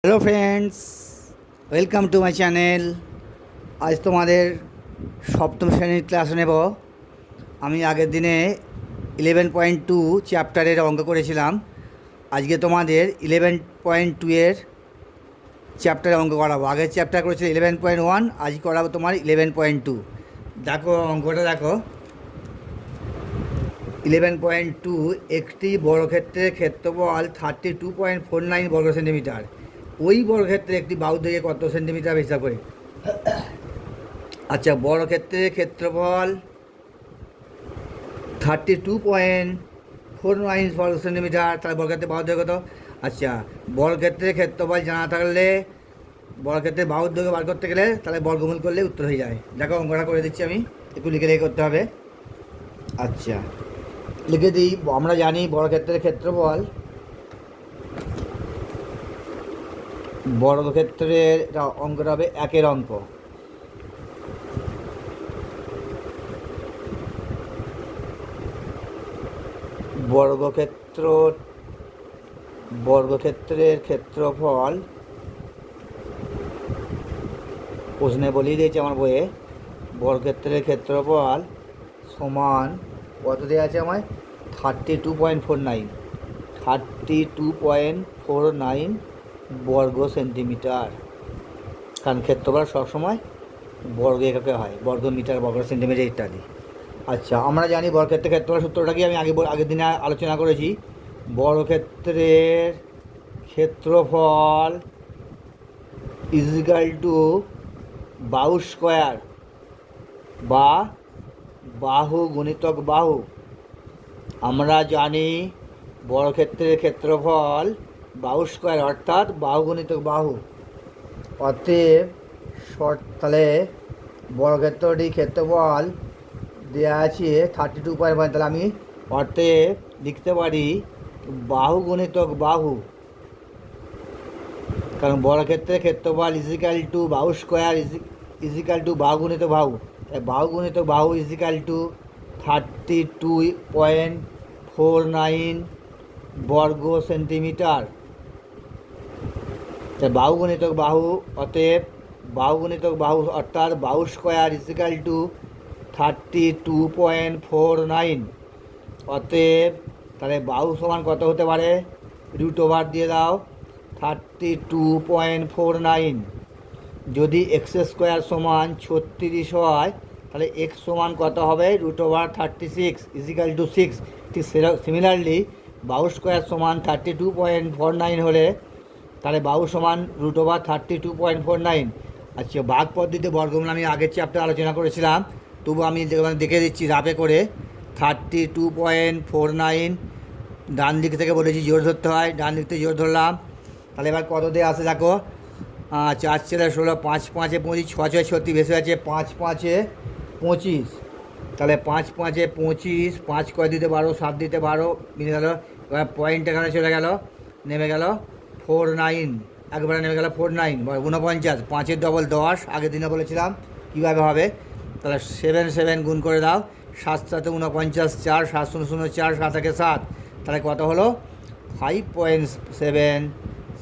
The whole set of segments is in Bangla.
Hello friends, welcome to my channel. আজ তোমাদের সপ্তম শ্রেণীর ক্লাস নেব। আমি আগের দিনে 11.2 চ্যাপ্টারের অঙ্ক করেছিলাম। আজকে তোমাদের 11.2 এর চ্যাপ্টারে অঙ্ক করাবো। আগের চ্যাপ্টার করেছিল 11.1, আজ করাবো তোমার 11.2। দেখো অঙ্কটা দেখো। 11.2, একটি বর্গক্ষেত্রের ক্ষেত্রফল 32.49 বর্গ সেন্টিমিটার। ওই বর্গক্ষেত্রে একটি বাহু থেকে কত সেন্টিমিটার হিসাব করে। আচ্ছা, বর্গক্ষেত্রের ক্ষেত্রফল 32.49 বর্গ সেন্টিমিটার, তাহলে বর্গক্ষেত্রের বাহুর দৈর্ঘ্য কত? আচ্ছা, বর্গক্ষেত্রের ক্ষেত্রফল জানা থাকলে বর্গক্ষেত্রের বাহুর দৈর্ঘ্য বার করতে গেলে তাহলে বর্গমূল করলে উত্তর হয়ে যায়। দেখো অঙ্কটা করে দিচ্ছি আমি, একটু লিখে লিখে করতে হবে। আচ্ছা, লিখে দিই। আমরা জানি বর্গক্ষেত্রের ক্ষেত্রফল, বর্গক্ষেত্রের অঙ্কটা হবে একের অঙ্ক। বর্গক্ষেত্রের ক্ষেত্রফল প্রশ্নে বলেই দিয়েছে আমার বইয়ে। বর্গক্ষেত্রের ক্ষেত্রফল সমান কত দেওয়া আছে আমায়? 32.49 বর্গ সেন্টিমিটার। কারণ ক্ষেত্রফল সবসময় বর্গ এককে হয়, বর্গ মিটার, বর্গ সেন্টিমিটার ইত্যাদি। আচ্ছা, আমরা জানি বর্গক্ষেত্রের ক্ষেত্রফল সূত্রটা কি আমি আগের দিনে আলোচনা করেছি। বর্গক্ষেত্রের ক্ষেত্রফল ইজিক্যাল টু বাহু স্কোয়ার বা বাহু গুণিতক বাহু। আমরা জানি বর্গক্ষেত্রের ক্ষেত্রফল বাহু স্কোয়ার অর্থাৎ বাহু গুণিতক বাহু। অতএব তাহলে বর্গক্ষেত্রটির ক্ষেত্রফল দেওয়া আছে 32.1, তাহলে আমি অতএব লিখতে পারি বাহু গুণিতক বাহু। কারণ বর্গক্ষেত্রের ক্ষেত্রফল ইজিক্যাল টু বাহু স্কোয়ার ইজিক্যাল টু বাহু গুণিতক বাহু। তাই বাহু গুণিতক বাহু ইজিক্যাল টু 32.49 বর্গ সেন্টিমিটার। তাই বাহু গুণিতক বাহু, অতএব বাহু গুণিতক বাহু অর্থাৎ বাহু স্কোয়ার ইজিক্যাল টু 32.49। অতএব তাহলে বাহু সমান কত হতে পারে? √ওভার দিয়ে দাও 32.49। যদি এক্স স্কোয়ার সমান 36 হয় তাহলে এক্স সমান কত হবে? √Over 36 equal to 6। ঠিক সিমিলারলি বাহু স্কোয়ার সমান 32.49 হলে তাহলে বাহু সমান √ওভার 32.49। আচ্ছা, ভাগ পদ্ধতিতে বর্গমূল আমি আগের চ্যাপ্টারে আলোচনা করেছিলাম, তবু আমি দেখে দিচ্ছি রাফে করে। 32.49 ডান দিক থেকে বলেছি জোর ধরতে হয়, ডান দিক থেকে জোর ধরলাম। তাহলে এবার কত দিয়ে আসে দেখো। 4 × 16, 5 × 5 = 25, 6 × 6 36 বেশি আছে, 5 × 5 = 25। তাহলে 5 × 5 = 25, 5 কয় দিতে 12, 7 দিতে 12 মিলে গেল। এবার পয়েন্ট এখানে চলে গেল, নেমে গেল 49, একবারে নেমে গেল 49 49। 5-এর ডবল 10, আগের দিনে বলেছিলাম কীভাবে হবে। তাহলে 7 7 গুণ করে দাও, 7 7 49, 4 7 0 0 4 7 1 7। তাহলে কত হলো? 5.7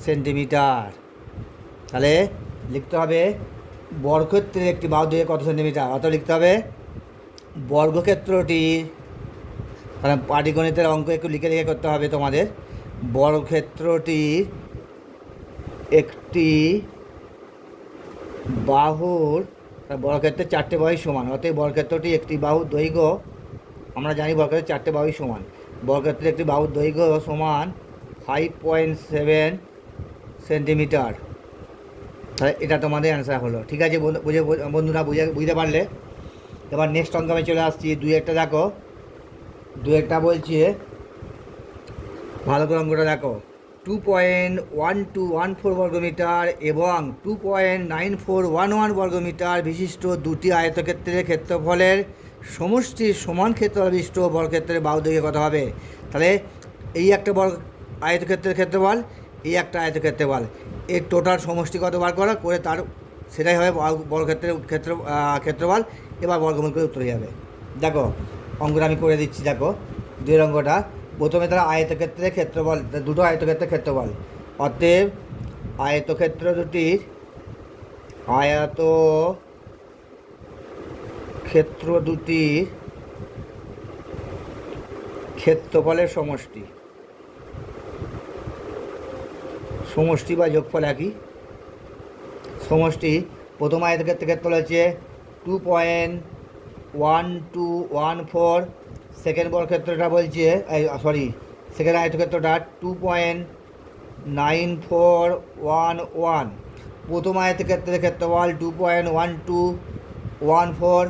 সেন্টিমিটার। তাহলে লিখতে হবে বর্গক্ষেত্রের একটি বাহু দিয়ে কত সেন্টিমিটার, অত লিখতে হবে বর্গক্ষেত্রটি। কারণ পাটিগণিতের অঙ্ক একটু লিখে লিখে করতে হবে তোমাদের। বর্গক্ষেত্রটির একটি বাহুর, বর্গক্ষেত্রের 4টে বাহুই সমান, অতএব বর্গক্ষেত্রটি একটি বাহুর দৈর্ঘ্য, আমরা জানি বর্গক্ষেত্রের 4টে বাহুই সমান, বর্গক্ষেত্রের একটি বাহুর দৈর্ঘ্য সমান 5.7 সেন্টিমিটার। তাহলে এটা তোমাদের অ্যান্সার হলো। ঠিক আছে বন্ধুরা, বুঝতে পারলে? এবার নেক্সট অঙ্ক আমি চলে আসছি। 2-1টা দেখো, 2-1টা বলছে, ভালো করে অঙ্কটা দেখো। 2.1214 বর্গমিটার এবং 2.9411 বর্গমিটার বিশিষ্ট দুটি আয়তক্ষেত্রের ক্ষেত্রফলের সমষ্টির সমান ক্ষেত্রফল বিশিষ্ট বর্গক্ষেত্রের বাহু দৈর্ঘ্য কত হবে? তাহলে এই একটা আয়তক্ষেত্রের ক্ষেত্রফল, এই একটা আয়তক্ষেত্রফল, এর টোটাল সমষ্টি কত বার করা করে তার সেটাই হবে বর্গক্ষেত্রের ক্ষেত্রফল। এবার বর্গমূল করে উত্তর হয়ে যাবে। দেখো অঙ্কটা আমি করে দিচ্ছি। দেখো 2 অঙ্কটা। প্রথমে তারা আয়তক্ষেত্রের ক্ষেত্রফল, দুটো আয়তক্ষেত্রের ক্ষেত্রফল, অতএব আয়তক্ষেত্র দুটির ক্ষেত্রফলের সমষ্টি বা যোগফল একই। সমষ্টি প্রথম আয়তক্ষেত্রের ক্ষেত্রফল হচ্ছে 2.1214, সেকেন্ড বর্গক্ষেত্রটা বলছে সেকেন্ড আয়তক্ষেত্রটা 2.9411। প্রথম আয়তক্ষেত্রের ক্ষেত্রফল 2.1214,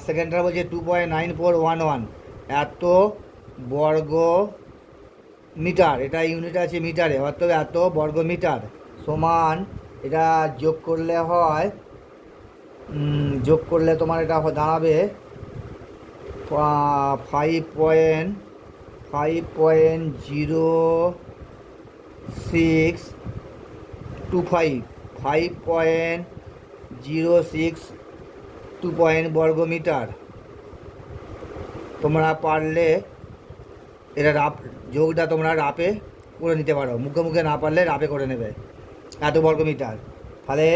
সেকেন্ডটা বলছে 2.9411। এত বর্গ মিটার, এটা ইউনিট আছে মিটারে, অর্থাৎ এত বর্গ মিটার সমান, এটা যোগ করলে তোমার এটা দাঁড়াবে 5.0625 বর্গ মিটার। তোমরা পারলে এটা যোগটা তোমরা রাপে করে নিতে পারো, মুখে মুখে না পারলে রাপে করে নেবে, এত বর্গ মিটার। তাহলে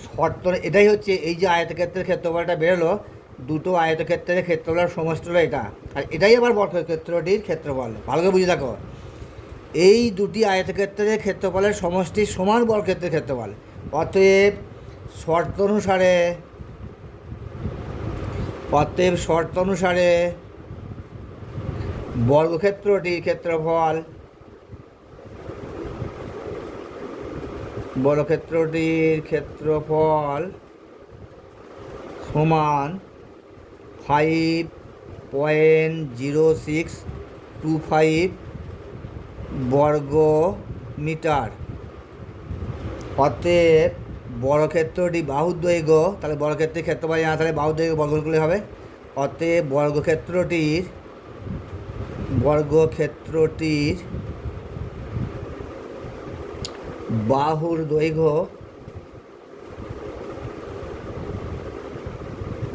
শর্ত এটাই হচ্ছে, এই যে আয়তক্ষেত্রের ক্ষেত্রফলটা বেরোলো, দুটো আয়তক্ষেত্রের ক্ষেত্রফলের সমষ্টি হলো এটা, আর এটাই আবার বর্গক্ষেত্রটির ক্ষেত্রফল। ভালো করে বুঝে থাকো, এই দুটি আয়তক্ষেত্রের ক্ষেত্রফলের সমষ্টি সমান বর্গক্ষেত্রের ক্ষেত্রফল। অতএব শর্ত অনুসারে বর্গক্ষেত্রটির ক্ষেত্রফল সমান 5.0625 বর্গ মিটার। অতএব বর্গক্ষেত্রটি বাহুর দৈর্ঘ্য, তাহলে বর্গক্ষেত্রের ক্ষেত্রফল জানা থাকলে বাহুর দৈর্ঘ্য বর্গ করলে হবে। অতএব বর্গক্ষেত্রটির বাহুর দৈর্ঘ্য,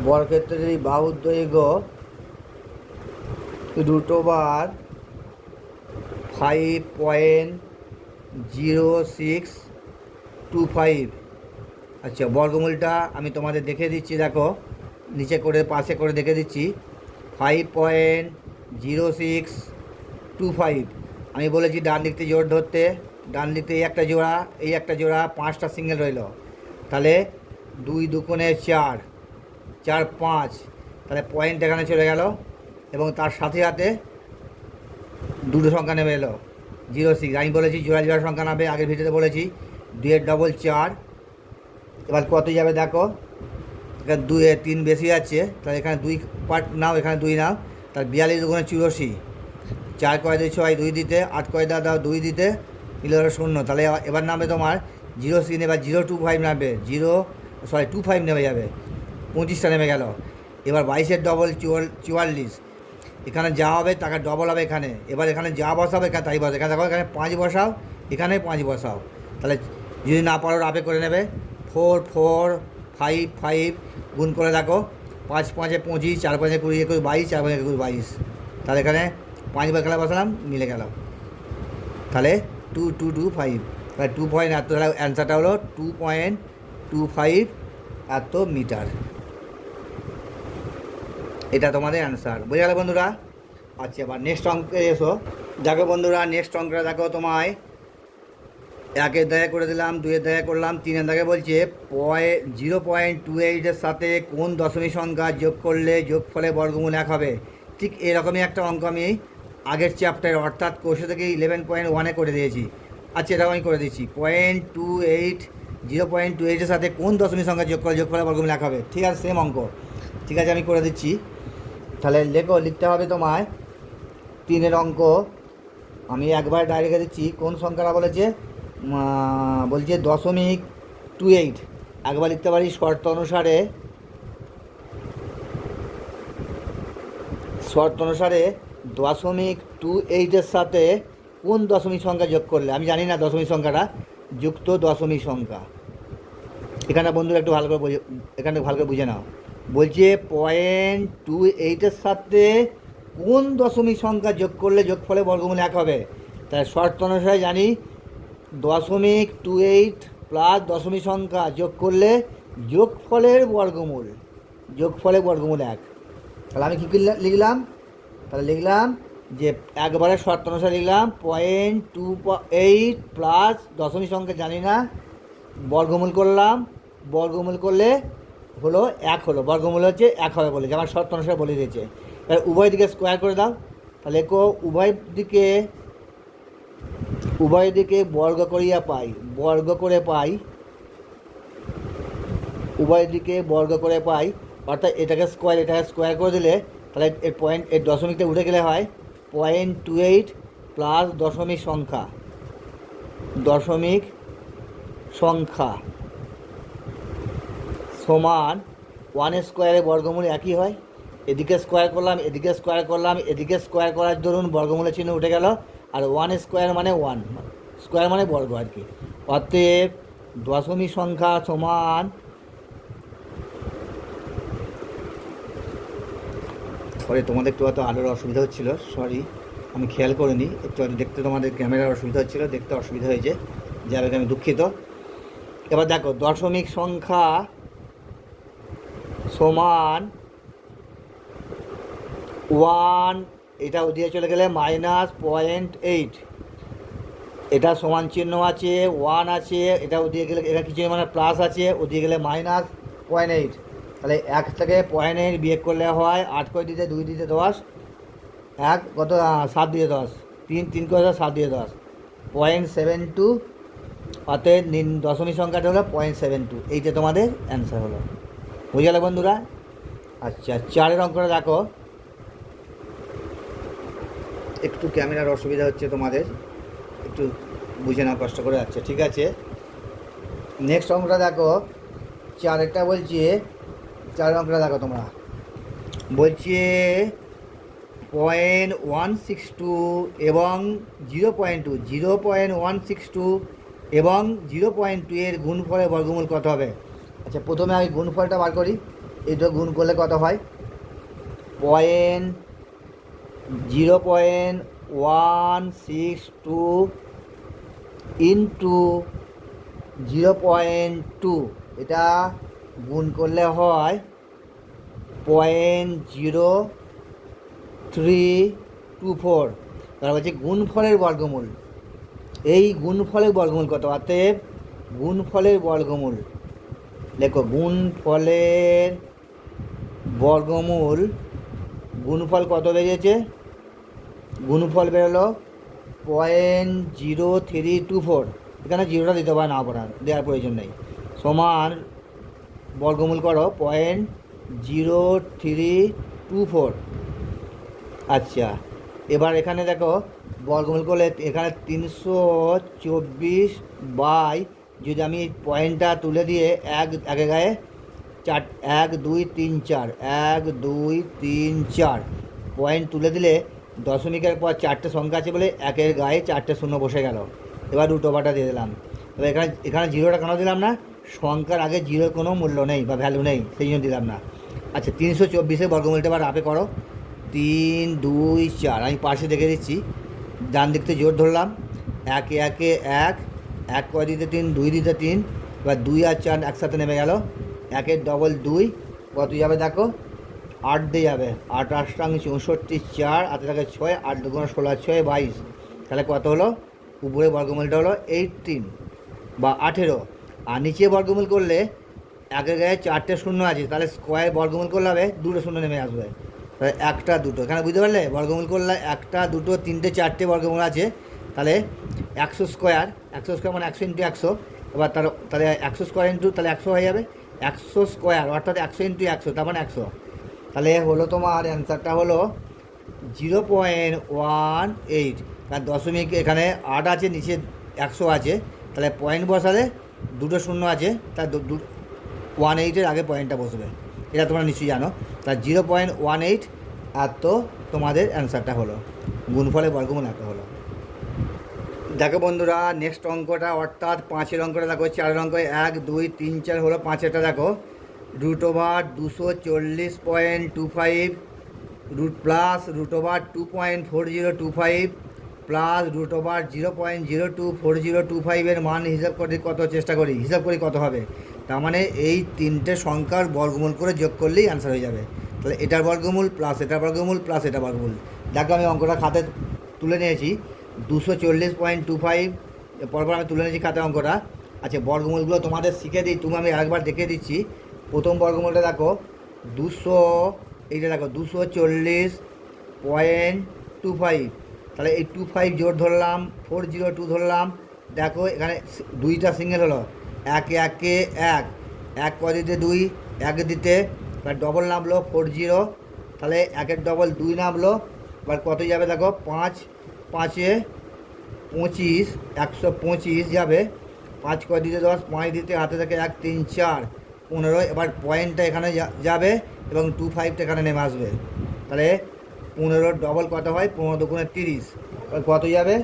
বর্গক্ষেত্রটির বাহুর দৈর্ঘ্য √5.0625। আচ্ছা, বর্গমূলটা আমি তোমাদের দেখে দিচ্ছি, দেখো নিচে করে পাশে করে দেখে দিচ্ছি। 5.0625, আমি বলেছি ডান দিক থেকে জোড় ধরতে, ডান দিক থেকে এই একটা জোড়া 5টা সিঙ্গেল রইল, তাহলে 2 দুগুণে 4, 4 5, তাহলে পয়েন্ট এখানে চলে গেল, এবং তার সাথে সাথে দুটো সংখ্যা নেমে এলো 06। আমি বলেছি জোড়া সংখ্যা নামবে, আগের ভিডিওতে বলেছি 2 এর ডবল 4। এবার কত যাবে দেখো, এখানে 2 3 বেশি আছে, তাহলে এখানে 2 পার্ট নাও, এখানে 2 নাও, তাহলে 42 দুগুণে 84, 4 কয় 2 6, 2 দিতে, 8 কয় দাও 2 দিতে, মিলে হলো 0। তাহলে এবার নামবে তোমার 06, এবার 025 নামবে, 25 নেমে যাবে, 25টা নেমে গেল। এবার 22-এর ডবল 44, এখানে যা হবে টাকা ডবল হবে এখানে। এবার এখানে যা বসাবে এখানে তাই বসাও, এখানে দেখো এখানে 5 বসাও, এখানে 5 বসাও। তাহলে যদি না পারো রাপে করে নেবে। 4 4 5 5 গুণ করে দেখো, 5 5 25, 4 5 20 21 22, 4 5 21 22। তাহলে এখানে 5 বার খেলা বসালাম, মিলে গেল। তাহলে 2.225, তাহলে 2 পয়েন্ট এত, তাহলে অ্যান্সারটা হলো 2.25 এত মিটার। এটা তোমাদের অ্যান্সার, বুঝে গেল বন্ধুরা। আচ্ছা, এবার নেক্সট অঙ্কে এসো। দেখো বন্ধুরা, নেক্সট অঙ্কটা দেখো, তোমায় 1-এর দাগে করে দিলাম, 2-এর দাগে করলাম, 3-এর দাগে বলছে 0.28-এর সাথে কোন দশমিক সংখ্যা যোগ করলে যোগফলে বর্গমূল 1 হবে। ঠিক এরকমই একটা অঙ্ক আমি আগের চ্যাপ্টারে, অর্থাৎ কোর্সে থেকে 11.1-এ করে দিয়েছি। আচ্ছা, এটাও আমি করে দিচ্ছি। 0.28-এর সাথে কোন দশমিক সংখ্যা যোগ করলে যোগফলে বর্গমূল 1 হবে। ঠিক আছে, সেম অঙ্ক। ঠিক আছে, আমি করে দিচ্ছি। তাহলে লিখতে হবে তোমায় 3-এর অঙ্ক। আমি একবার ডাইরেক্ট দিচ্ছি, কোন সংখ্যাটা বলছে 0.28। একবার লিখতে পারি শর্ত অনুসারে 0.28-এর সাথে কোন দশমিক সংখ্যা যোগ করলে, আমি জানি না দশমিক সংখ্যাটা, যুক্ত দশমিক সংখ্যা। এখানে বন্ধুরা একটু ভালো করে বুঝে নাও। বলছে 0.28-এর সাথে কোন দশমিক সংখ্যা যোগ করলে যোগফলে বর্গমূল 1 হবে। তাই শর্ত অনুসারে জানি .28 প্লাস দশমিক সংখ্যা যোগ করলে যোগফলের বর্গমূল, যোগফলের বর্গমূল 1। তাহলে আমি কী লিখলাম, তাহলে লিখলাম যে একবারে শর্ত অনুসারে লিখলাম 0.28 প্লাস দশমিক সংখ্যা জানি না, বর্গমূল করলাম, বর্গমূল করলে হলো 1 হলো, বর্গমূল হচ্ছে 1 হবে বলে, আমার শর্ত অনুসারে বলে দিয়েছে। এবার উভয় দিকে স্কোয়ার করে দাও, তাহলে উভয় দিকে বর্গ করিয়া পাই, বর্গ করে পাই, উভয় দিকে বর্গ করে পাই, অর্থাৎ এটাকে স্কোয়ার করে দিলে তাহলে এর দশমিকটা উঠে গেলে হয় 0.28 প্লাস দশমিক সংখ্যা সমান 1 স্কোয়ারের বর্গমূল একই হয়। এদিকে স্কোয়ার করলাম, এদিকে স্কোয়ার করলাম, এদিকে স্কোয়ার করার দরুন বর্গমূলের চিহ্ন উঠে গেল, আর 1 স্কোয়ার মানে 1 স্কোয়ার মানে বর্গ আর কি। অতএব দশমিক সংখ্যা সমান সরি তোমাদের একটু হয়তো আলোর অসুবিধা হচ্ছিলো, সরি আমি খেয়াল করিনি, একটু হয়তো দেখতে তোমাদের ক্যামেরার অসুবিধা হচ্ছিলো, দেখতে অসুবিধা হয়েছে, যাবে আমি দুঃখিত। এবার দেখো দশমিক সংখ্যা সমান 1, এটা ওদিকে চলে গেলে -0.8, এটা সমান চিহ্ন আছে, 1 আছে, এটা ওদিকে গেলে এটা কিছু মানে প্লাস আছে, ওদিকে গেলে -0.8, তাহলে 1 থেকে 0.8 বিয়োগ করলে হয় 8 করে দিতে 2 দিতে 10, 1 কত 7 দিয়ে 10, 3 করে 7 দিয়ে 10, 0.72, অতএব দশমিক সংখ্যাটা হলো 0.72, এইটা তোমাদের অ্যান্সার হলো। বুঝে গেল বন্ধুরা? আচ্ছা 4 অঙ্কটা দেখো, একটু ক্যামেরার অসুবিধা হচ্ছে তোমাদের, একটু বুঝে নাও কষ্ট করে। আচ্ছা ঠিক আছে, নেক্সট অঙ্কটা দেখো, 4 বলছে, 4 অঙ্কটা দেখো তোমরা, বলছে 0.162 এবং 0.2, 0.162 এবং 0.2 এর গুণফলের বর্গমূল কত হবে? আচ্ছা প্রথমে আমি গুণফলটা বার করি, এইটা গুণ করলে কত হয়, 0.162 ইন্টু 0.2, এটা গুণ করলে হয় 0.0324। তার বলছে গুণফলের বর্গমূল, এই গুণফলের বর্গমূল কত? অতএব গুণফলের বর্গমূল দেখো, গুণফলের বর্গমূল, গুণফল কত বেরিয়েছে? গুণফল বেরোলো 0.0324, এখানে জিরোটা দিতে পারে না, পড়ার দেওয়ার প্রয়োজন নেই, সমান বর্গমূল করো 0.0324। আচ্ছা এবার এখানে দেখো বর্গমূল করলে এখানে 324 বাই, যদি আমি পয়েন্টটা তুলে দিয়ে একে গায়ে 4, 1 2 3 4, 1 2 3 4 পয়েন্ট তুলে দিলে দশমিকের পর 4টে সংখ্যা আছে বলে 1-এর গায়ে 4টে শূন্য বসে গেল। এবার রুটোবাটা দিয়ে দিলাম, তবে এখানে জিরোটা কেন দিলাম না? সংখ্যার আগে জিরোর কোনো মূল্য নেই বা ভ্যালু নেই, সেই জন্য দিলাম না। আচ্ছা 324-এর বর্গমূলটা এবার আপে করো, 3 2 4, আমি পাশে দেখে দিচ্ছি, ডান দিক থেকে জোর ধরলাম, 1 1 1, 1 করে দিতে 3, 2 দিতে 3, এবার 2 আর 4 একসাথে নেমে গেল, 1-এর ডবল 2, কত যাবে দেখো, 8 দিয়ে যাবে, 8 8 64, 4 8 টাকা 6, 8 2 16 6 22, তাহলে কত হলো? উপরে বর্গমূলটা হলো 18 বা 18, আর নিচে বর্গমূল করলে 1-এর গায়ে 4টে শূন্য আছে, তাহলে স্কোয়ার বর্গমূল করলে হবে 2টো শূন্য নেমে আসবে, তাহলে 1টা 2টো, এখানে বুঝতে পারলে বর্গমূল করলে 1টা 2টো 3টে 4টে বর্গমূল আছে, তাহলে 100 স্কোয়ার, 100 স্কোয়ার মানে 100 ইন্টু 100, এবার তাহলে 100 স্কোয়ার ইন্টু তাহলে 100 হয়ে যাবে, 100 স্কোয়ার অর্থাৎ 100 ইন্টু 100, তার মানে 100, তাহলে হলো তোমার অ্যান্সারটা হলো 0.18। কারণ দশমিক এখানে 8 আছে, নিচে 100 আছে, তাহলে পয়েন্ট বসালে 2টো শূন্য আছে, তাই 18-এর আগে পয়েন্টটা বসবে, এটা তোমরা নিশ্চয়ই জানো। তাই 0.18 আর তো তোমাদের অ্যান্সারটা হলো, গুণফলের বর্গমূল এত হলো। দেখো বন্ধুরা নেক্সট অঙ্কটা, অর্থাৎ 5-এর অঙ্কটা দেখো, 4-এর অঙ্ক 1 2 3 4 হলো, 5-এরটা দেখো, √240.25 √ প্লাস √2.4025 প্লাস √0.024025 মান হিসাব করে হিসাব করি কত হবে। তার মানে এই তিনটে সংখ্যার বর্গমূল করে যোগ করলেই অ্যান্সার হয়ে যাবে। তাহলে এটার বর্গমূল প্লাস এটার বর্গমূল প্লাস এটা বর্গমূল। দেখো আমি অঙ্কটা খাতে তুলে নিয়েছি 240.25 পরপর আমি তুলে নিয়েছি খাতে অঙ্কটা। আচ্ছা বর্গমূলগুলো তোমাদের শিখে দিই, আমি আরেকবার দেখিয়ে দিচ্ছি। প্রথম বর্গমূলটা দেখো 240.25, তাহলে এই 25 জোর ধরলাম, 402 ধরলাম। দেখো এখানে দুইটা সিঙ্গেল হলো, একে একে এক, এক ক দিতে দুই, এক দিতে এবার ডবল নামলো 40, তাহলে একের ডবল দুই নামলো। এবার কত যাবে দেখো 5 5 25, 125 যাবে। 5 ক দিতে 10, 5 দিতে হাতে থেকে 1 3 4 15। এবার পয়েন্টটা এখানে যাবে এবং 25টা এখানে নেমে আসবে। তাহলে 15 ডবল কত হয়, 15 দুগুণে 30। এবার কত যাবে,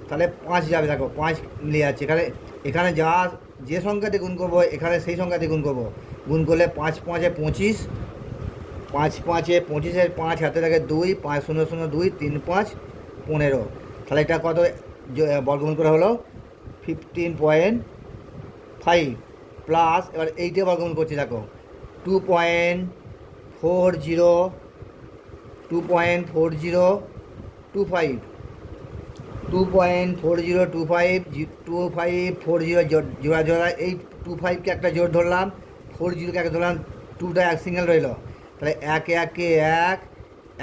তাহলে 5 যাবে। দেখো 5 মিলে যাচ্ছে এখানে, এখানে যে সংখ্যাতে গুণ করবো এখানে সেই সংখ্যাতে গুণ করবো। গুণ করলে 5 5 25, 5 5 25, 5 হাতে থাকে 2, 5 0 0 2, 3 5 15। তাহলে এটা কত বর্গমূল করে হলো 15.5 প্লাস, এবার এইটা বর্গমূল করছি দেখো 2.4025, 2.4025 জোড়া জোড়া, এই 25কে একটা জোর ধরলাম, 40কে একটা ধরলাম, 2টা এক সিঙ্গেল রইল। তাহলে একে একে এক,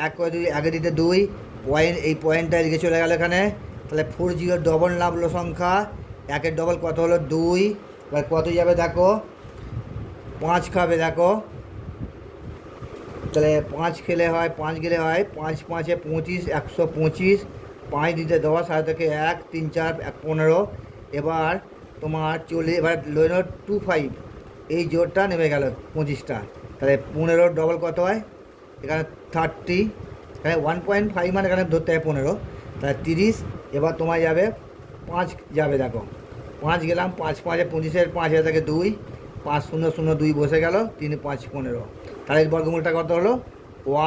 এক করে দুই, একে দিতে দুই, এই পয়েন্টটা এদিকে চলে গেল এখানে। তাহলে 40 ডবল নামলো সংখ্যা, একের ডবল কত হলো 2। এবার কত যাবে দেখো 5 খাবে দেখো, তাহলে 5 খেলে হয় 5 গেলে হয় 5 5 25, 125, 5 দিতে 10, হাতে থেকে 1 3 4 15। এবার তোমার এবার লইল 25, এই জোরটা নেমে গেল 25টা। তাহলে 15 ডবল কত হয় এখানে 30, এখানে 1.5 মানে এখানে ধরতে হয় 15, তাহলে 30। এবার তোমার যাবে 5 যাবে দেখো, 5 গেলাম, 5 5 25, 5 হাতে থেকে 2, 5 0 0 2 বসে গেল, 3 5 15। তাহলে এই বর্গমূলটা কত হলো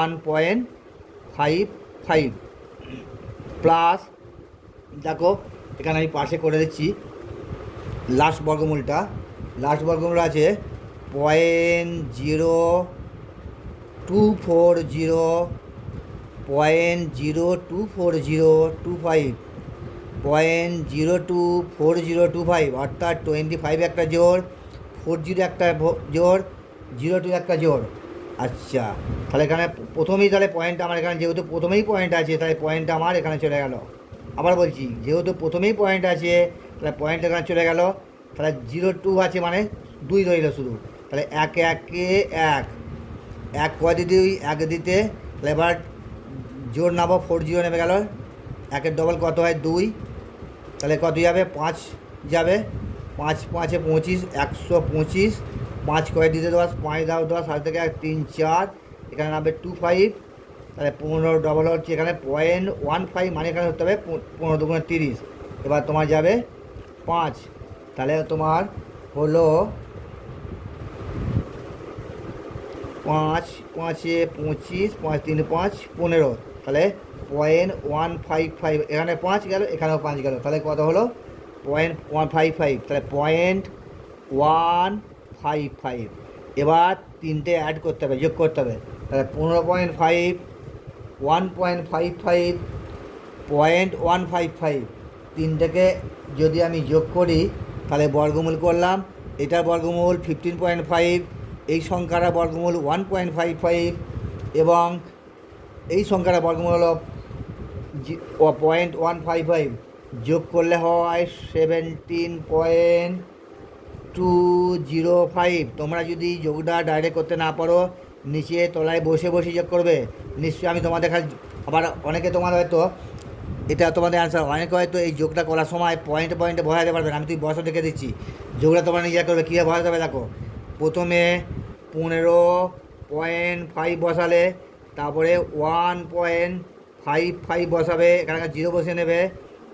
1.55 প্লাস, দেখো এখানে আমি পাশে করে দিচ্ছি লাস্ট বর্গমূলটা। লাস্ট বর্গমূল আছে 0.0240.0240225, 0.024025 অর্থাৎ 25 একটা জোর, 40 একটা জোর, 02 একটা জোর। আচ্ছা তাহলে এখানে প্রথমেই তাহলে পয়েন্ট আমার এখানে যেহেতু প্রথমেই পয়েন্ট আছে তাহলে পয়েন্টটা আমার এখানে চলে গেল। আবার বলছি যেহেতু প্রথমেই পয়েন্ট আছে তাহলে পয়েন্ট এখানে চলে গেল। তাহলে 02 আছে মানে 2 রইল শুধু। তাহলে একে একে এক, এক ক দিতে দুই, এক দিতে, তাহলে এবার জোর নামো 40 নেমে গেল, একের ডবল কত হয় 2, তাহলে কত যাবে 5 যাবে, 5 5 25, 125, 5 কয় দিতে 10, 5 দাও 10, হাত থেকে 1 3 4, এখানে নামবে 25। তাহলে 15 ডবল হচ্ছে এখানে 0.15 মানে এখানে হতে হবে 15 দুগুণে 30। এবার তোমার যাবে 5, তাহলে তোমার হলো 5 5 25, 5 3 5 15, তাহলে 0.155, এখানে 5 গেল এখানেও 5 গেল, তাহলে কত হলো 0.155, তাহলে 0.155। এবার তিনটে অ্যাড করতে হবে, যোগ করতে হবে। তাহলে 15.5, 1.55, 0.155, তিনটেকে যদি আমি যোগ করি তাহলে বর্গমূল করলাম, এটার বর্গমূল 15.5, এই সংখ্যাটা বর্গমূল 1.55 এবং এই সংখ্যাটা বর্গমূল হলো 0.155, যোগ করলে হয় 17.205। তোমরা যদি যোগটা ডাইরেক্ট করতে না পারো নিচে তলায় বসে বসে যোগ করবে। নিশ্চয়ই আমি তোমাদের আবার অনেকে তোমাদের হয়তো এটা তোমাদের অ্যান্সার, অনেকে হয়তো এই যোগটা করার সময় পয়েন্টে পয়েন্টে বসাতে পারবে না, আমি তুই বসা দেখে দিচ্ছি। যোগটা তোমরা নিজে করবে, কীভাবে বসাতে হবে দেখো। প্রথমে 15.5 বসালে, তারপরে 1.55 বসাবে, এখানে 0 বসে নেবে,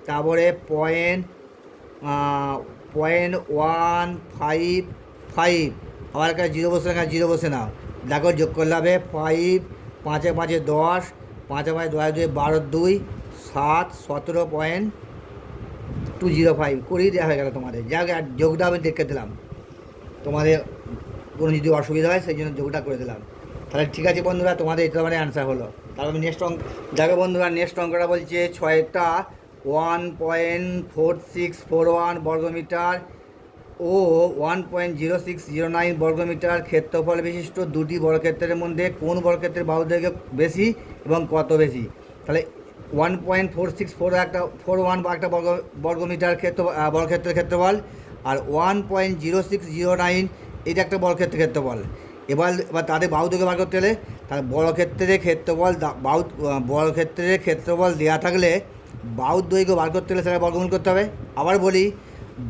তারপরে 0.155, আবার এখানে 0 বসে, এখানে 0 বসে নাও। দেখো যোগ করলে হবে 5 5 5 10, 5 5 2 2 12 2 7 17.205 করেই দেওয়া হয়ে গেল তোমাদের। যাক, আর যোগটা আমি দেখে দিলাম, তোমাদের কোনো যদি অসুবিধা হয় সেই জন্য যোগটা করে দিলাম। তাহলে ঠিক আছে বন্ধুরা, তোমাদের এটা মানে অ্যান্সার হলো। তারপর আমি নেক্সট অঙ্ক যাবে বন্ধুরা। নেক্সট অঙ্কটা বলছে 6টা 1.4641 বর্গমিটার ও 1.0609 বর্গমিটার ক্ষেত্রফল বিশিষ্ট দুটি বর্গক্ষেত্রের মধ্যে কোন বর্গক্ষেত্রের বাহু দৈর্ঘ্য বেশি এবং কত বেশি? তাহলে 1.4641 বা একটা বর্গমিটার বর্গক্ষেত্রের ক্ষেত্রফল, আর 1.0609 এটা একটা বর্গক্ষেত্রের ক্ষেত্রফল। এবার তাদের বাহু দৈর্ঘ্য বার করতে হলে তাহলে বর্গক্ষেত্রের ক্ষেত্রফল বর্গক্ষেত্রের ক্ষেত্রফল দেওয়া থাকলে বাহুর দৈর্ঘ্য বার করতে হলে সেটা বর্গমূল করতে হবে। আবার বলি,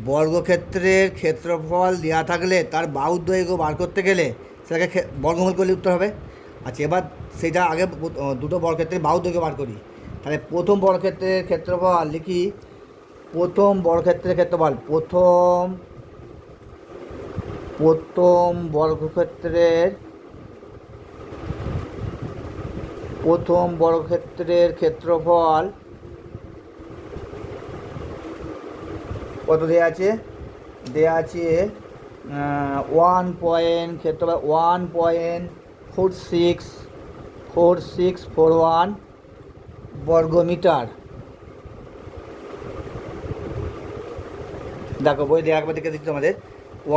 বর্গক্ষেত্রের ক্ষেত্রফল দেওয়া থাকলে তার বাহুর দৈর্ঘ্য বার করতে গেলে সেটাকে বর্গমূল করলে উত্তর হবে। আচ্ছা, এবার সেটা আগে দুটো বর্গক্ষেত্রের বাহুর দৈর্ঘ্য বার করি। তাহলে প্রথম বর্গক্ষেত্রের ক্ষেত্রফল লিখি। প্রথম বর্গক্ষেত্রের ক্ষেত্রফল প্রথম বর্গক্ষেত্রের ক্ষেত্রফল কত দেওয়া আছে? দেওয়া আছে 1.4641 বর্গমিটার। দেখো বই দিয়ে একবার দেখে দিচ্ছি তোমাদের।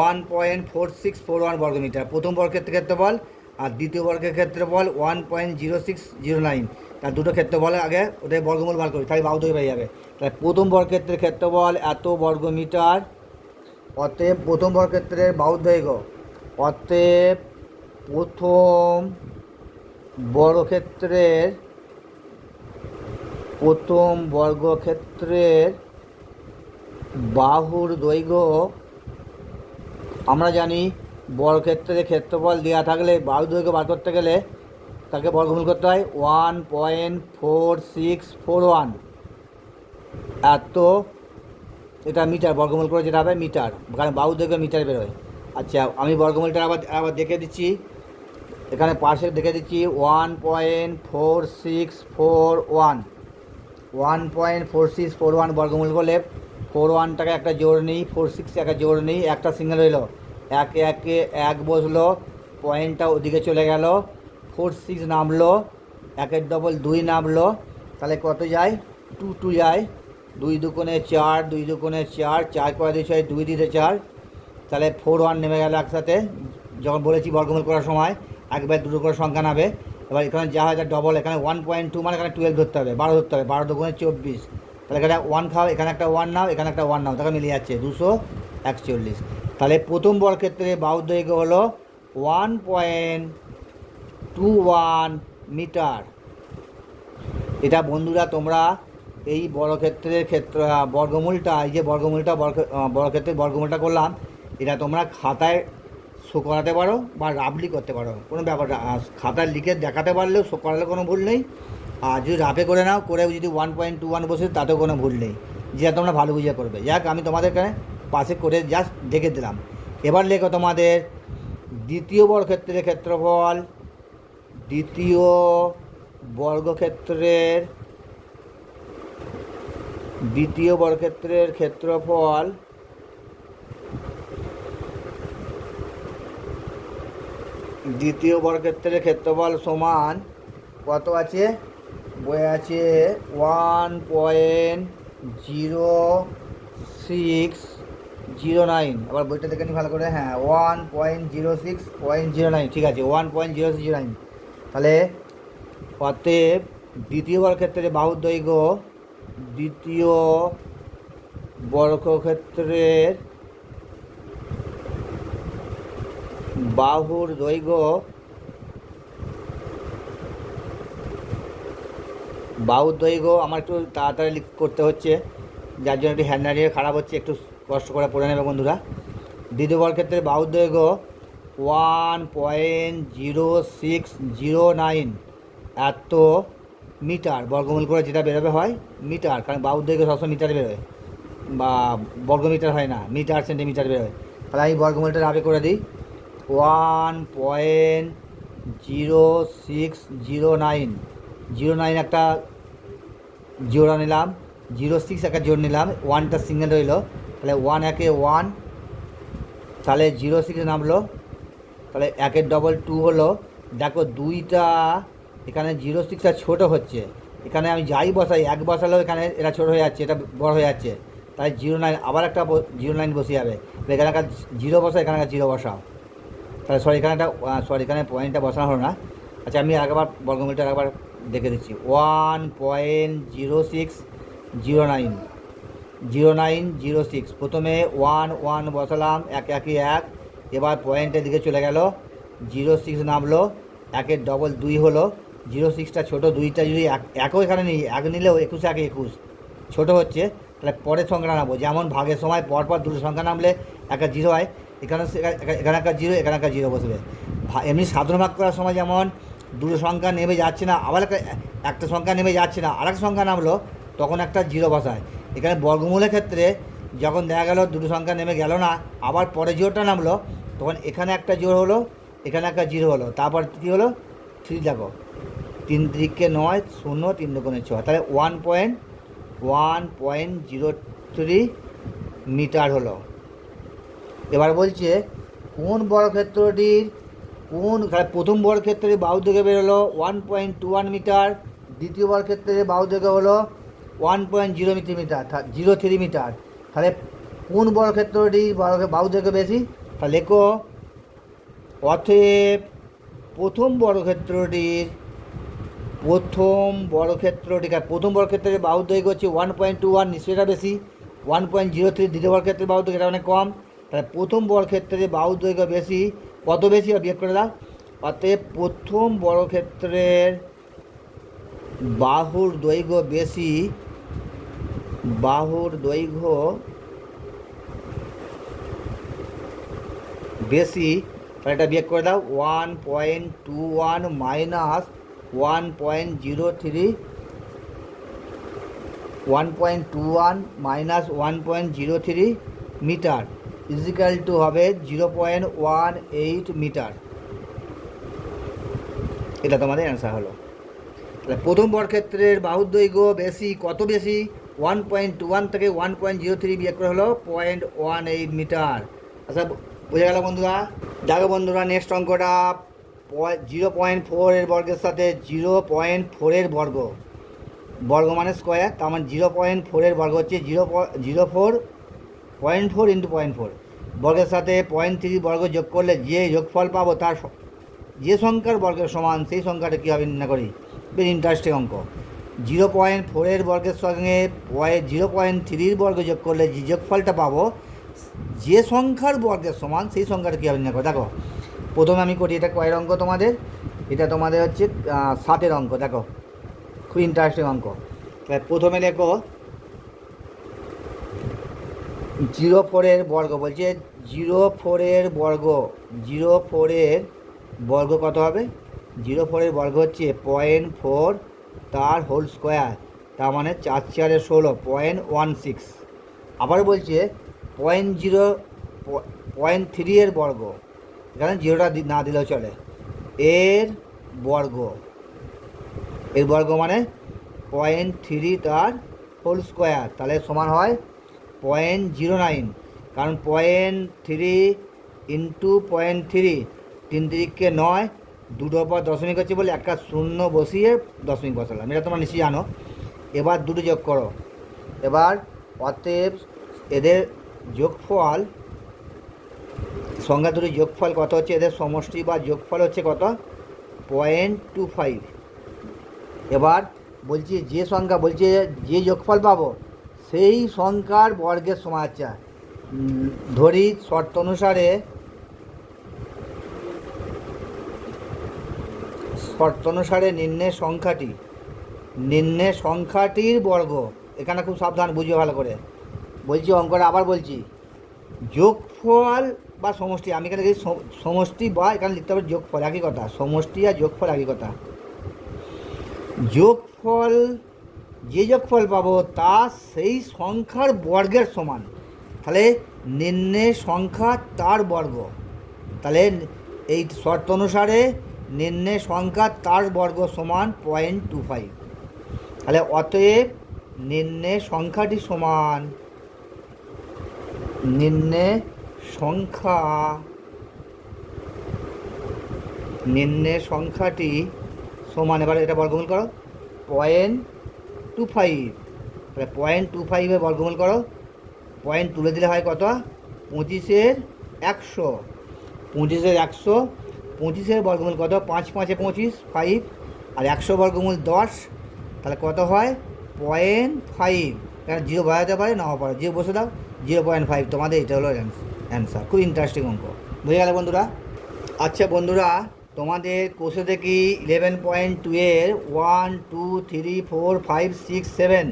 1.4641 বর্গমিটার প্রথম বর্গক্ষেত্রের ক্ষেত্রফল, আর দ্বিতীয় বর্গের ক্ষেত্রফল 1.0609। তার দুটো ক্ষেত্রফল আগে ওদের বর্গমূল বার করি, তাই বাহু দৈর্ঘ্য পেয়ে যাবে। তাহলে প্রথম বর্গক্ষেত্রের ক্ষেত্রফল এত বর্গমিটার, অতএব প্রথম বর্গক্ষেত্রের বাহু দৈর্ঘ্য, অতএব প্রথম বর্গক্ষেত্রের বাহুর দৈর্ঘ্য, আমরা জানি বর্গক্ষেত্রের ক্ষেত্রফল দেওয়া থাকলে বাহু দৈর্ঘ্য বার করতে গেলে তাকে বর্গমূল করতে হয় 1.4641 এত, এটা মিটার, বর্গমূল করে যেটা হবে মিটার, কারণ বাহু দৈর্ঘ্য মিটার বেরোয়। আচ্ছা, আমি বর্গমূলটা আবার দেখে দিচ্ছি, এখানে পাশে দেখে দিচ্ছি 1.4641 বর্গমূল করলে 41টাকে একটা জোড় নিই, 46 একটা জোড় নিই, একটা সিঙ্গেল হইলো, একে একে এক বসলো, পয়েন্টটা ওদিকে চলে গেল, 46 নামলো, একের ডবল 2 নামলো, তাহলে কত যায়? 2 যায়, 2 দুগুণে 4, 2 দুগুণে 4, 4 করে 2 6, 2 দিতে 4, তাহলে 41 নেমে গেল একসাথে। যখন বলেছি বর্গমূল করার সময় একবার দুটো করে সংখ্যা নামে। এবার এখানে যা হয় তার ডবল, এখানে 1.2 মানে এখানে 12 ধরতে হবে, 12 ধরতে হবে, 12 দুগুণে 24, তাহলে এখানে 1 খাও, এখানে একটা 1 নাও, এখানে একটা 1 নাও, তাকে মিলিয়ে যাচ্ছে 241। তাহলে প্রথম বর্গক্ষেত্রে বাহুর দৈর্ঘ্য হলো 1.21 মিটার। এটা বন্ধুরা তোমরা এই বর্গক্ষেত্রের বর্গমূলটা, এই যে বর্গক্ষেত্রের বর্গমূলটা করলাম, এটা তোমরা খাতায় শো করাতে পারো বা রাফলি করতে পারো, কোনো ব্যাপার না। খাতায় লিখে দেখাতে পারলেও শো করালে কোনো ভুল নেই, আর যদি রাফে করে নাও, করে যদি 1.21 বসে তাতেও কোনো ভুল নেই, যেটা তোমরা ভালো বুঝে করবে। যাক, আমি তোমাদের পাশে করে জাস্ট দেখে দিলাম। এবার লেখো তোমাদের দ্বিতীয় বর্গক্ষেত্রের ক্ষেত্রফল, দ্বিতীয় বর্গক্ষেত্রের ক্ষেত্রফল সমান কত আছে? বই আছে 1.0609। আবার বইটা দেখে নি ভালো করে। হ্যাঁ, 1.0609, ঠিক আছে, 1.0609। তাহলে অতএব দ্বিতীয় বর্গক্ষেত্রের বাহুর দৈর্ঘ্য, দ্বিতীয় বর্গক্ষেত্রের বাহুর দৈর্ঘ্য, আমার একটু তাড়াতাড়ি করতে হচ্ছে, যার জন্য একটু হ্যান্ডরাইটিং খারাপ হচ্ছে, একটু কষ্ট করে পড়ে নেবে বন্ধুরা। দ্বিতীয় বর্গক্ষেত্রের বাহুর দৈর্ঘ্য 1.0609 এত মিটার, বর্গমূল করে যেটা বেরোবে হয় মিটার, কারণ বাহুর দৈর্ঘ্য সবসময় মিটার বেরোয়, বা বর্গমিটার হয় না, মিটার সেন্টিমিটার বেরোয়। তাহলে আমি বর্গমূলটা রাবে করে দিই, 1.0609 একটা জোড়া নিলাম, 0 6 একটা জোড় নিলাম, 1টা সিঙ্গেল রইল, তাহলে 1 একে 1, তাহলে 0 6 নামলো, তাহলে 1 ডবল 2 হলো। দেখো 2টা এখানে 0 6টা ছোটো হচ্ছে, এখানে আমি যাই বসাই 1 বসালেও এখানে এটা ছোটো হয়ে যাচ্ছে, এটা বড় হয়ে যাচ্ছে, তাই 0 9 আবার একটা 0 9 বসে যাবে, এখানকার 0 বসাও, এখানকার 0 বসাও, তাহলে সরি এখানে একটা এখানে পয়েন্টটা বসানো হলো না। আচ্ছা আমি একবার বর্গমূলটা একবার দেখে দিচ্ছি, 1.0609 প্রথমে 1 1 বসালাম, 1 1 1, এবার পয়েন্টের দিকে চলে গেল, 0 6 নামলো, 1 ডবল 2 হলো, 0 6টা ছোটো, 2টা যদি একও এখানে নিই, 1 নিলেও 21 1 21 ছোটো হচ্ছে, তাহলে পরের সংখ্যাটা নামবো, যেমন ভাগের সময় পরপর দুটো সংখ্যা নামলে একটা 0 হয়, এখানে এখানে একটা 0, এখানে একটা 0 বসবে। এমনি সাধারণ ভাগ করার সময় যেমন দুটো সংখ্যা নেমে যাচ্ছে না, আবার একটা সংখ্যা নেমে যাচ্ছে না, আরেকটা সংখ্যা নামলো, তখন একটা 0 বসায়। এখানে বর্গমূলের ক্ষেত্রে যখন দেখা গেল দুটো সংখ্যা নেমে গেল না, আবার পরে 0টা নামলো, তখন এখানে একটা 0 হলো, এখানে একটা 0 হলো, তারপর কী হলো 3, দেখো 3 3 9 0 3 2 6, তাহলে 1.03 মিটার হলো। এবার বলছে কোন বর্গক্ষেত্রটির প্রথম বর্গক্ষেত্রের বাহু দৈর্ঘ্য বেরোলো 1.21 মিটার, দ্বিতীয় বর্গক্ষেত্রের বাহু দৈর্ঘ্য হলো 1.03 মিটার, তাহলে কোন বর্গক্ষেত্রটির বাহু দৈর্ঘ্য বেশি? তাহলে লেখো অতএব প্রথম বর্গক্ষেত্রের বাহু দৈর্ঘ্য হচ্ছে 1.21, নিশ্চয়ই এটা বেশি। 1.03 দ্বিতীয় বর্গক্ষেত্রের বাহু দৈর্ঘ্য এটা অনেক কম, তাহলে প্রথম বর্গক্ষেত্রের বাহু দৈর্ঘ্য বেশি, কত বেশি বিয়োগ করে দাও। অতএব প্রথম বর্গক্ষেত্রের বাহুর দৈর্ঘ্য বেশি, তাহলে এটা বিয়োগ করে দাও, 1.21 minus 1.03, 1.21 minus 1.03 metre equal to হবে 0.18 মিটার। এটা তোমাদের অ্যান্সার হলো। তাহলে প্রথম বর্গক্ষেত্রের বাহুর দৈর্ঘ্য বেশি, কত বেশি? 1.21 থেকে 1.03 বিয়োগ করে হলো 0.18 মিটার। আচ্ছা বোঝা গেল বন্ধুরা? দেখো বন্ধুরা, নেক্সট অঙ্কটা 0.4 এর বর্গের সাথে 0.4 এর বর্গ মানে স্কোয়ার, তার মানে 0.4 এর বর্গ হচ্ছে 0.4 ইন্টু 0.4, বর্গের সাথে 0.3 বর্গ যোগ করলে যে যোগফল পাবো তার যে সংখ্যার বর্গের সমান সেই সংখ্যাটা কী হবে নির্ণয় করি। বেশ ইন্টারেস্টিং অঙ্ক। 0.4 এর বর্গের সঙ্গে 0.3 বর্গ যোগ করলে যে যোগফলটা পাবো যে সংখ্যার বর্গের সমান সেই সংখ্যাটা কী হবে নির্ণয় করো। দেখো প্রথমে আমি করি, এটা কয়ের অঙ্ক তোমাদের? এটা তোমাদের হচ্ছে 7 অঙ্ক। দেখো খুব ইন্টারেস্টিং অঙ্ক। তাহলে প্রথমে লেখো 0.4 এর বর্গ, বলছে 0.4 এর বর্গ কত হবে? 0.4 এর বর্গ হচ্ছে 0.4 তার হোল স্কোয়ার, তার মানে 4 4 16, 0.16। আবার বলছে 0.3 এর বর্গ, এখানে 0টা না দিলেও চলে, এর বর্গ মানে 0.3 তার হোল স্কোয়ার, তাহলে সমান হয় 0.09, কারণ 0.3 ইন্টু 0.3, 3 3 9, দুটোর পর দশমিক হচ্ছে বলে একটা শূন্য বসিয়ে দশমিক বসালাম, এটা তোমরা নিশ্চয়ই জানো। এবার দুটো যোগ করো, এবার অতএব এদের যোগফল, সংখ্যা দুটির যোগফল কত হচ্ছে? এদের সমষ্টি বা যোগফল হচ্ছে কত? 0.25। এবার বলছি যে সংখ্যা, বলছে যে যোগফল পাবো সেই সংখ্যার বর্গের সমান। আচ্ছা ধরি শর্ত অনুসারে নিম্নের সংখ্যাটির বর্গ, এখানে খুব সাবধান, বুঝিয়ে ভালো করে বলছি অঙ্কটা। আবার বলছি যোগফল বা সমষ্টি, আমি এখানে দেখি সমষ্টি বা এখানে লিখতে হবে যোগফল, একই কথা, সমষ্টি আর যোগফল একই কথা। যোগফল, যে যোগফল পাবো তা সেই সংখ্যার বর্গের সমান, তাহলে নিম্নের সংখ্যা তার বর্গ, তাহলে এই শর্ত অনুসারে নিম্নের সংখ্যা তার বর্গ সমান 0.25। তাহলে অতএব নিম্নে সংখ্যাটি সমান, নিম্নে সংখ্যা, নিম্নে সংখ্যাটি সমান, এবার এটা বর্গমূল করো, 0.25, তাহলে 0.25 বর্গমূল করো, পয়েন্ট তুলে দিলে হয় কত, 25-এর 100, 25-এর 100, 25-এর বর্গমূল কত, 5 5 25, 5, আর 100 বর্গমূল 10, তাহলে কত হয় 0.5, কারণ 0 বাড়াতে পারে নাও পারে, 0 বসে দাও, 0.5, তোমাদের এটা হলো অ্যান্সার। খুব ইন্টারেস্টিং অঙ্ক, বুঝে গেলে বন্ধুরা? আচ্ছা বন্ধুরা, তোমাদের কোষে দেখি 11.2-এর 1 2 3 4 5 6 7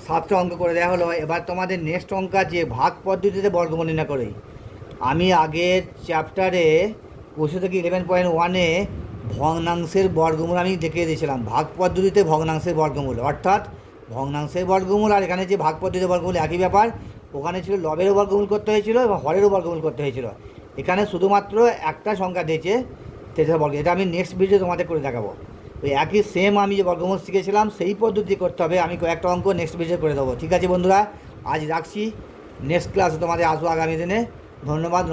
7টা অঙ্ক করে দেওয়া হলো। এবার তোমাদের নেক্সট অঙ্ক আছে ভাগ পদ্ধতিতে বর্গমূল নির্ণয় করে। আমি আগের চ্যাপ্টারে কোষে থেকে 11.1-এ ভগ্নাংশের বর্গমূল আমি দেখিয়ে দিয়েছিলাম, ভাগ পদ্ধতিতে ভগ্নাংশের বর্গমূল, অর্থাৎ ভগ্নাংশের বর্গমূল আর এখানে যে ভাগ পদ্ধতিতে বর্গমূল একই ব্যাপার। ওখানে ছিল লবেরও বর্গমূল করতে হয়েছিল এবং হরেরও বর্গমূল করতে হয়েছিল। এখানে শুধুমাত্র একটা সংখ্যা দিয়েছে, সেটা বর্গ। এটা আমি নেক্সট ভিডিও তোমাদের করে দেখাবো। ওই একই সেম আমি যে বর্গমূল শিখেছিলাম সেই পদ্ধতি করতে হবে। আমি কয়েকটা অঙ্ক নেক্সট ভিডিও করে দেবো। ঠিক আছে বন্ধুরা, আজ রাখছি, নেক্সট ক্লাসে তোমাদের আসবো আগামী দিনে। ধন্যবাদ।